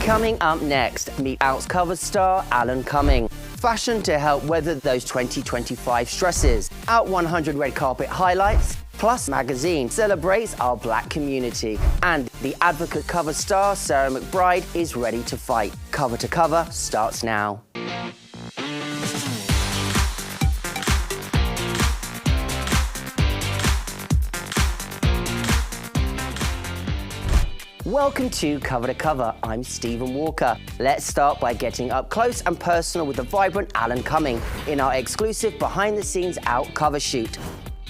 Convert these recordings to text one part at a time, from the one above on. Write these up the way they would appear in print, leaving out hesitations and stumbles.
Coming up next, meet Out's cover star, Alan Cumming. Fashion to help weather those 2025 stresses. Out 100 red carpet highlights. Plus magazine celebrates our black community. And the Advocate cover star, Sarah McBride, is ready to fight. Cover to Cover starts now. Welcome to Cover. I'm Stephen Walker. Let's start by getting up close and personal with the vibrant Alan Cumming in our exclusive behind-the-scenes Out cover shoot.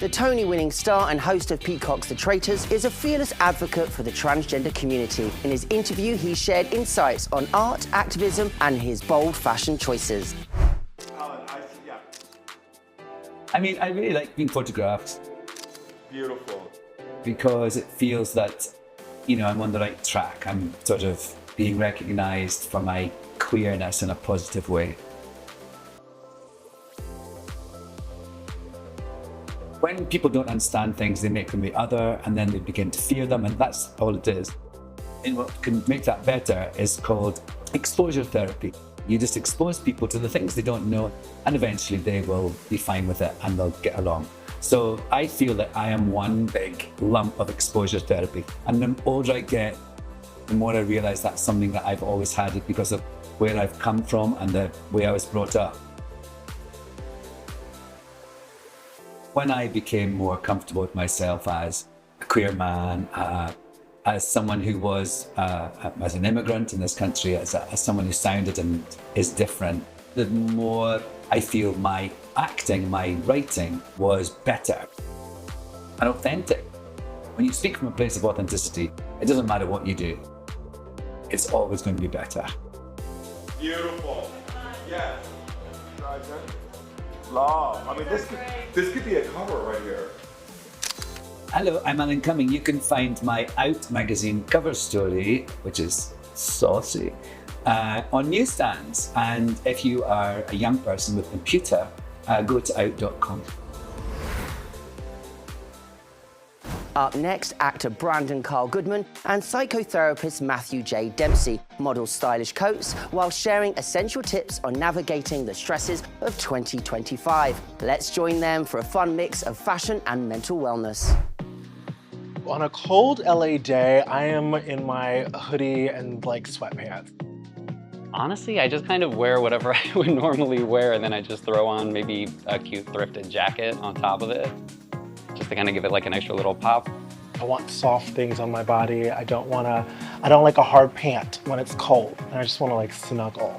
The Tony-winning star and host of Peacock's The Traitors is a fearless advocate for the transgender community. In his interview, he shared insights on art, activism, and his bold fashion choices. I mean, I really like being photographed. Beautiful. Because it feels that, you know, I'm on the right track. I'm sort of being recognized for my queerness in a positive way. When people don't understand things, they make them the other, and then they begin to fear them, and that's all it is. And what can make that better is called exposure therapy. You just expose people to the things they don't know, and eventually they will be fine with it and they'll get along. So I feel that I am one big lump of exposure therapy. And the older I get, the more I realize that's something that I've always had because of where I've come from and the way I was brought up. When I became more comfortable with myself as a queer man, as someone who was, as an immigrant in this country, as someone who sounded and is different, the more I feel my acting, my writing was better and authentic. When you speak from a place of authenticity, it doesn't matter what you do. It's always going to be better. Beautiful. Yes. Love. I mean, this could be a cover right here. Hello, I'm Alan Cumming. You can find my Out magazine cover story, which is saucy, on newsstands. And if you are a young person with a computer, go to out.com. Up next, actor Brandon Carl Goodman and psychotherapist Matthew J. Dempsey model stylish coats while sharing essential tips on navigating the stresses of 2025. Let's join them for a fun mix of fashion and mental wellness. On a cold LA day, I am in my hoodie and like sweatpants. Honestly, I just kind of wear whatever I would normally wear, and then I just throw on maybe a cute thrifted jacket on top of it, just to kind of give it like an extra little pop. I want soft things on my body. I don't like a hard pant when it's cold. And I just want to like snuggle.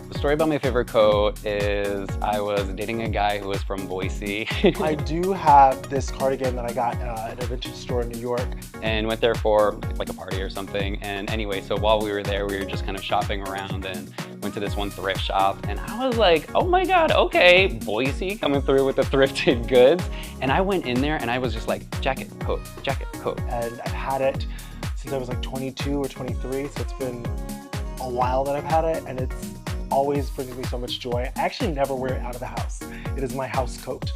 The story about my favorite coat is I was dating a guy who was from Boise. I do have this cardigan that I got at a vintage store in New York. And went there for like a party or something. And anyway, so while we were there, we were just kind of shopping around and went to this one thrift shop. And I was like, oh my God, okay, Boise coming through with the thrifted goods. And I went in there and I was just like, jacket, coat, jacket, coat. And I've had it since I was like 22 or 23. So it's been a while that I've had it, and it's always brings me so much joy. I actually never wear it out of the house. It is my house coat.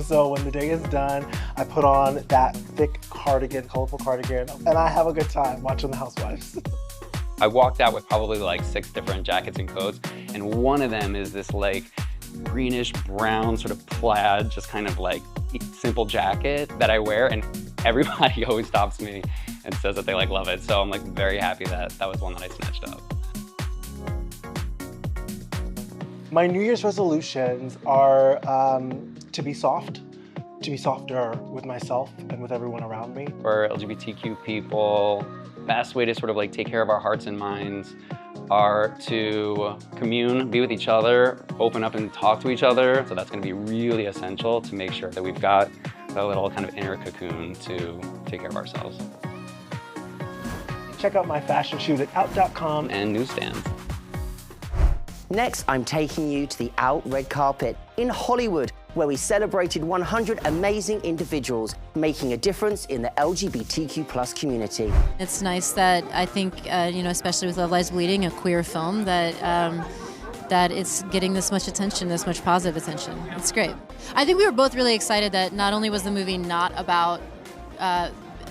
So when the day is done, I put on that thick cardigan, colorful cardigan, and I have a good time watching The Housewives. I walked out with probably like 6 different jackets and coats, and one of them is this like greenish brown sort of plaid, just kind of like simple jacket that I wear, and everybody always stops me and says that they like love it. So I'm like very happy that that was one that I snatched up. My New Year's resolutions are to be soft, to be softer with myself and with everyone around me. For LGBTQ people, the best way to sort of like take care of our hearts and minds are to commune, be with each other, open up and talk to each other. So that's going to be really essential to make sure that we've got a little kind of inner cocoon to take care of ourselves. Check out my fashion shoot at out.com and newsstands. Next, I'm taking you to the Out red carpet in Hollywood, where we celebrated 100 amazing individuals making a difference in the LGBTQ+ community. It's nice that I think, especially with Love Lies Bleeding, a queer film, that it's getting this much attention, this much positive attention. It's great. I think we were both really excited that not only was the movie not about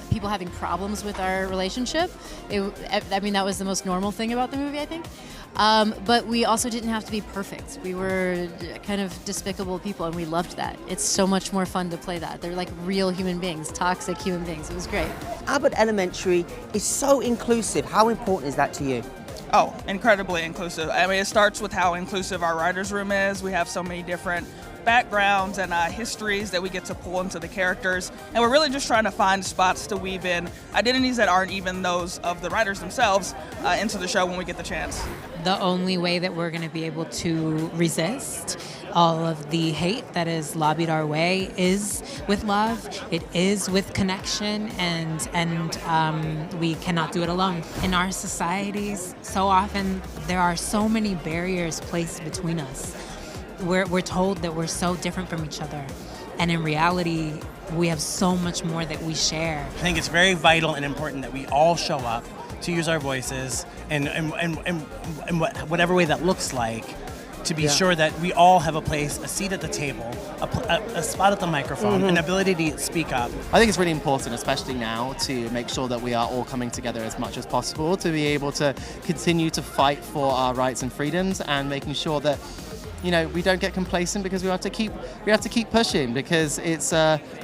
people having problems with our relationship. I mean, that was the most normal thing about the movie, I think. But we also didn't have to be perfect. We were kind of despicable people, and we loved that. It's so much more fun to play that. They're like real human beings, toxic human beings. It was great. Abbott Elementary is so inclusive. How important is that to you? Oh, incredibly inclusive. I mean, it starts with how inclusive our writer's room is. We have so many different backgrounds and histories that we get to pull into the characters. And we're really just trying to find spots to weave in identities that aren't even those of the writers themselves into the show when we get the chance. The only way that we're going to be able to resist all of the hate that is lobbied our way is with love. It is with connection, and we cannot do it alone. In our societies, so often there are so many barriers placed between us. We're told that we're so different from each other, and in reality, we have so much more that we share. I think it's very vital and important that we all show up to use our voices in whatever way that looks like, to be sure that we all have a place, a seat at the table, a spot at the microphone, an ability to speak up. I think it's really important, especially now, to make sure that we are all coming together as much as possible to be able to continue to fight for our rights and freedoms, and making sure that, you know, we don't get complacent, because we have to keep pushing, because it's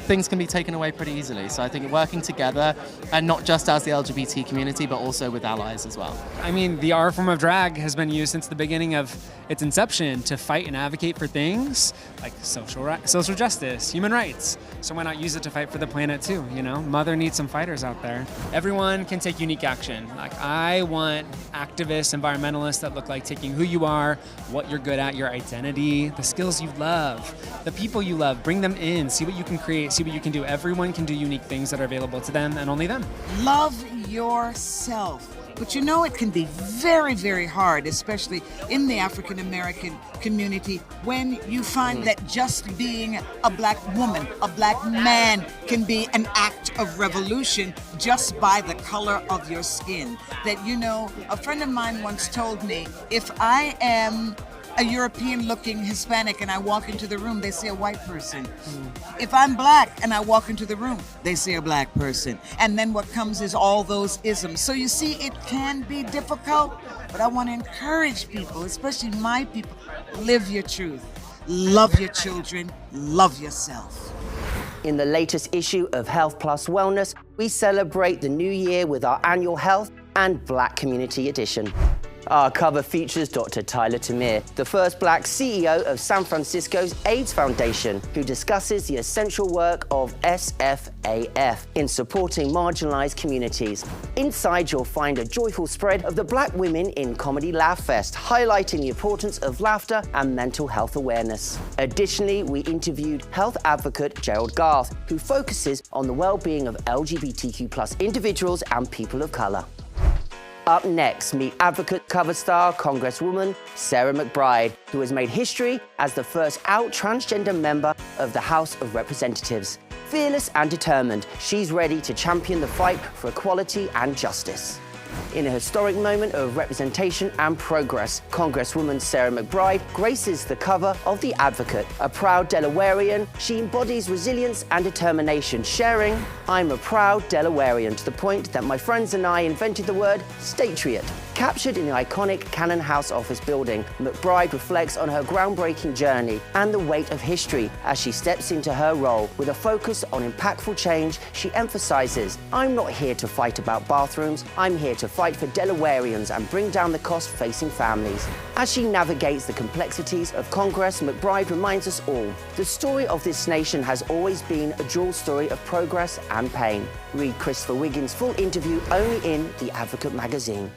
things can be taken away pretty easily. So I think working together, and not just as the LGBT community, but also with allies as well. I mean, the art form of drag has been used since the beginning of its inception to fight and advocate for things like social justice, human rights. So why not use it to fight for the planet too, you know? Mother needs some fighters out there. Everyone can take unique action. Like, I want activists, environmentalists that look like taking who you are, what you're good at, your identity, the skills you love, the people you love, bring them in, see what you can create, see what you can do. Everyone can do unique things that are available to them, and only them. Love yourself. But you know, it can be very, very hard, especially in the African American community, when you find that just being a black woman, a black man, can be an act of revolution just by the color of your skin. That, you know, a friend of mine once told me, if I am a European-looking Hispanic and I walk into the room, they say a white person. If I'm black and I walk into the room, they say a black person. And then what comes is all those isms. So you see, it can be difficult, but I want to encourage people, especially my people, live your truth. Love your children, love yourself. In the latest issue of Health Plus Wellness, we celebrate the new year with our annual Health and Black Community Edition. Our cover features Dr. Tyler Tamir, the first black CEO of San Francisco's AIDS Foundation, who discusses the essential work of SFAF in supporting marginalized communities. Inside, you'll find a joyful spread of the Black women in Comedy Laugh Fest, highlighting the importance of laughter and mental health awareness. Additionally, we interviewed health advocate Gerald Garth, who focuses on the well-being of LGBTQ+ individuals and people of color. Up next, meet advocate cover star Congresswoman Sarah McBride, who has made history as the first out transgender member of the House of Representatives. Fearless and determined, she's ready to champion the fight for equality and justice. In a historic moment of representation and progress, Congresswoman Sarah McBride graces the cover of The Advocate. A proud Delawarean, she embodies resilience and determination, sharing, "I'm a proud Delawarean," to the point that my friends and I invented the word statriot. Captured in the iconic Cannon House office building, McBride reflects on her groundbreaking journey and the weight of history as she steps into her role. With a focus on impactful change, she emphasizes, "I'm not here to fight about bathrooms, I'm here to fight for Delawareans and bring down the cost facing families." As she navigates the complexities of Congress, McBride reminds us all, the story of this nation has always been a dual story of progress and pain. Read Christopher Wiggins' full interview only in The Advocate magazine.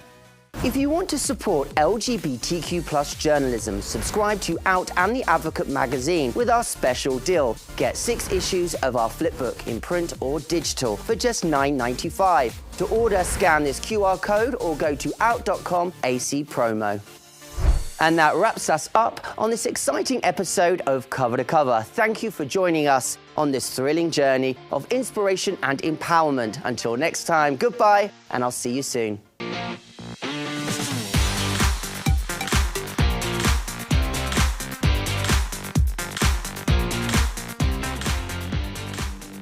If you want to support LGBTQ+ journalism, subscribe to Out and The Advocate magazine with our special deal. Get 6 issues of our flipbook in print or digital for just $9.95. To order, scan this QR code or go to out.com/AC promo. And that wraps us up on this exciting episode of Cover to Cover. Thank you for joining us on this thrilling journey of inspiration and empowerment. Until next time, goodbye, and I'll see you soon.